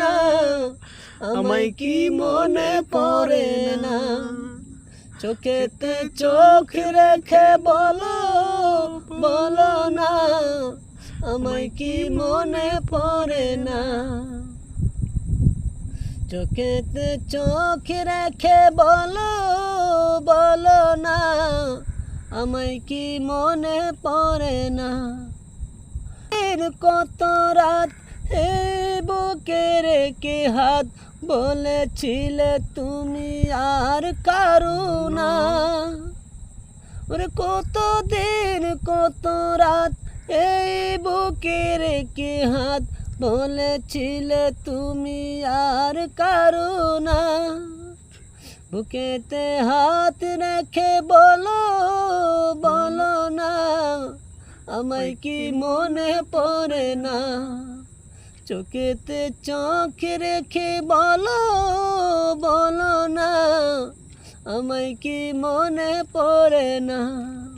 না, আমায় কি মনে পড়ে না? চোখেতে চোখ রেখে বলো, বলো না, আমায় কি মনে পড়ে না? চোখেতে চোখ রেখে বলো, বলো না, আমায় কি মনে পড়ে না? কত রাত এই বুকে রেখে হাত বলেছিলে তুমি আর কারো না। ওরে কত দিন কত রাত এই বুকে রেখে হাত বলেছিলে তুমি আর কারো না। বুকেতে হাত রেখে বলো, বলো না, আমায় কি মনে পড়ে না? চোখেতে চোখ রেখে বলো, বলো না, আমায় কি মনে পড়ে না?